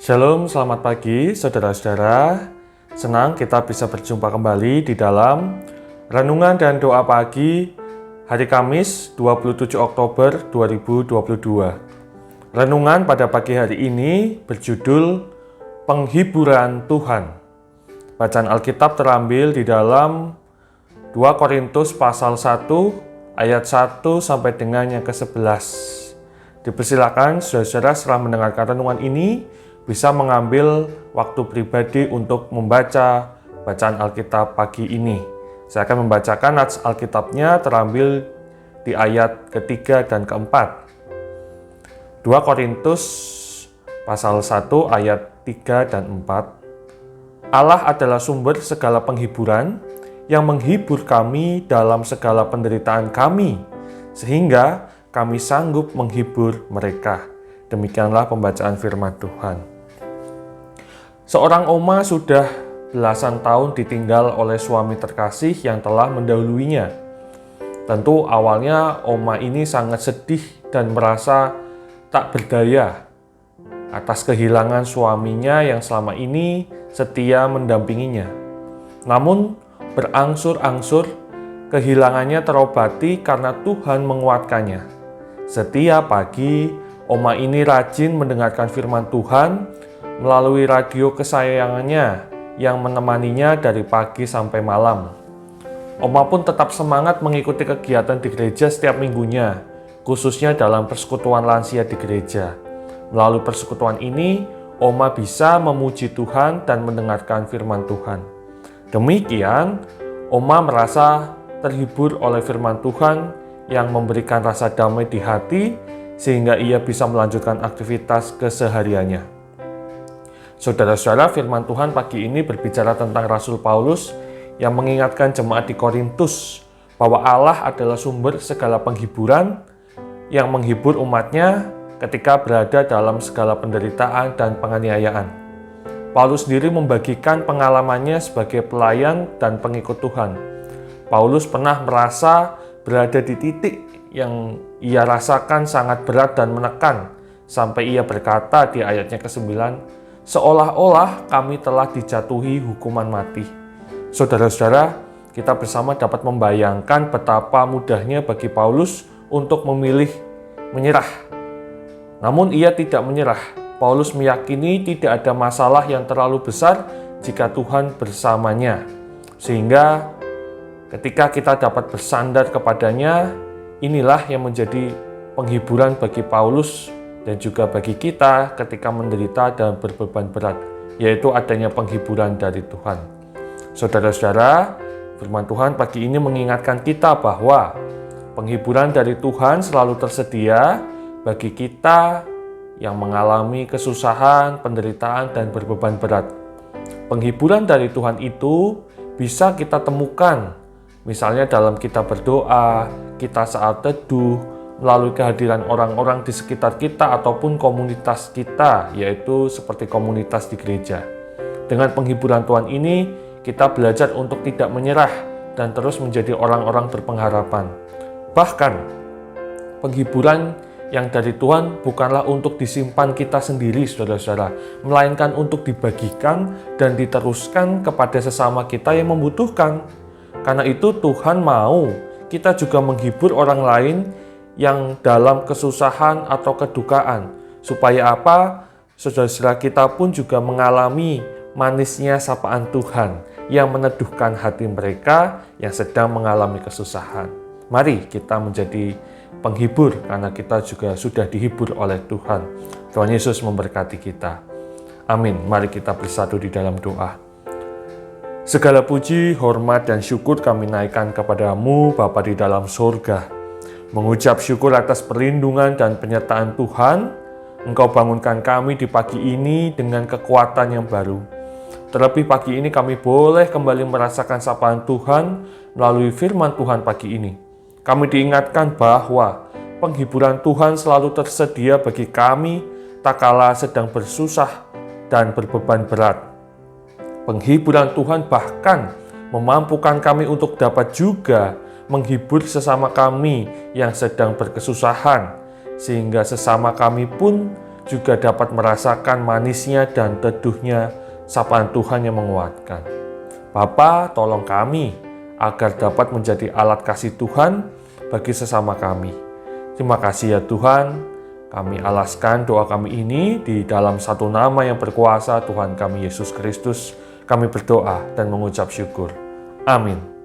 Shalom, selamat pagi saudara-saudara. Senang kita bisa berjumpa kembali di dalam Renungan dan Doa Pagi hari Kamis 27 Oktober 2022. Renungan pada pagi hari ini berjudul Penghiburan Tuhan. Bacaan Alkitab terambil di dalam 2 Korintus pasal 1 ayat 1 sampai dengan yang ke-11. Dipersilakan saudara-saudara setelah mendengarkan renungan ini bisa mengambil waktu pribadi untuk membaca bacaan Alkitab pagi ini. Saya akan membacakan nats Alkitabnya terambil di ayat ketiga dan keempat. 2 Korintus pasal 1 ayat 3 dan 4. Allah adalah sumber segala penghiburan yang menghibur kami dalam segala penderitaan kami, sehingga kami sanggup menghibur mereka. Demikianlah pembacaan firman Tuhan. Seorang oma sudah belasan tahun ditinggal oleh suami terkasih yang telah mendahuluinya. Tentu awalnya oma ini sangat sedih dan merasa tak berdaya atas kehilangan suaminya yang selama ini setia mendampinginya. Namun berangsur-angsur kehilangannya terobati karena Tuhan menguatkannya. Setiap pagi, oma ini rajin mendengarkan firman Tuhan melalui radio kesayangannya yang menemaninya dari pagi sampai malam. Oma pun tetap semangat mengikuti kegiatan di gereja setiap minggunya, khususnya dalam persekutuan lansia di gereja. Melalui persekutuan ini, Oma bisa memuji Tuhan dan mendengarkan firman Tuhan. Demikian, Oma merasa terhibur oleh firman Tuhan yang memberikan rasa damai di hati sehingga ia bisa melanjutkan aktivitas kesehariannya. Saudara-saudara, firman Tuhan pagi ini berbicara tentang Rasul Paulus yang mengingatkan jemaat di Korintus bahwa Allah adalah sumber segala penghiburan yang menghibur umatnya ketika berada dalam segala penderitaan dan penganiayaan. Paulus sendiri membagikan pengalamannya sebagai pelayan dan pengikut Tuhan. Paulus pernah merasa berada di titik yang ia rasakan sangat berat dan menekan, sampai ia berkata di ayatnya ke-9, seolah-olah kami telah dijatuhi hukuman mati. Saudara-saudara, kita bersama dapat membayangkan betapa mudahnya bagi Paulus untuk memilih menyerah. Namun ia tidak menyerah. Paulus meyakini tidak ada masalah yang terlalu besar jika Tuhan bersamanya. Sehingga ketika kita dapat bersandar kepadanya, inilah yang menjadi penghiburan bagi Paulus dan juga bagi kita ketika menderita dan berbeban berat, yaitu adanya penghiburan dari Tuhan. Saudara-saudara, firman Tuhan pagi ini mengingatkan kita bahwa penghiburan dari Tuhan selalu tersedia bagi kita yang mengalami kesusahan, penderitaan, dan berbeban berat. Penghiburan dari Tuhan itu bisa kita temukan, misalnya dalam kita berdoa, kita saat teduh, melalui kehadiran orang-orang di sekitar kita ataupun komunitas kita, yaitu seperti komunitas di gereja. Dengan penghiburan Tuhan ini, kita belajar untuk tidak menyerah dan terus menjadi orang-orang berpengharapan. Bahkan, penghiburan yang dari Tuhan bukanlah untuk disimpan kita sendiri, saudara-saudara, melainkan untuk dibagikan dan diteruskan kepada sesama kita yang membutuhkan. Karena itu Tuhan mau kita juga menghibur orang lain yang dalam kesusahan atau kedukaan. Supaya apa? Saudara-saudara kita pun juga mengalami manisnya sapaan Tuhan yang meneduhkan hati mereka yang sedang mengalami kesusahan. Mari kita menjadi penghibur karena kita juga sudah dihibur oleh Tuhan. Tuhan Yesus memberkati kita. Amin. Mari kita bersatu di dalam doa. Segala puji, hormat, dan syukur kami naikkan kepadamu, Bapa di dalam surga. Mengucap syukur atas perlindungan dan penyertaan Tuhan, Engkau bangunkan kami di pagi ini dengan kekuatan yang baru. Terlebih pagi ini kami boleh kembali merasakan sapaan Tuhan melalui firman Tuhan pagi ini. Kami diingatkan bahwa penghiburan Tuhan selalu tersedia bagi kami tak kala sedang bersusah dan berbeban berat. Penghiburan Tuhan bahkan memampukan kami untuk dapat juga menghibur sesama kami yang sedang berkesusahan, sehingga sesama kami pun juga dapat merasakan manisnya dan teduhnya sapaan Tuhan yang menguatkan. Bapa, tolong kami agar dapat menjadi alat kasih Tuhan bagi sesama kami. Terima kasih ya Tuhan, kami alaskan doa kami ini di dalam satu nama yang berkuasa Tuhan kami Yesus Kristus. Kami berdoa dan mengucap syukur. Amin.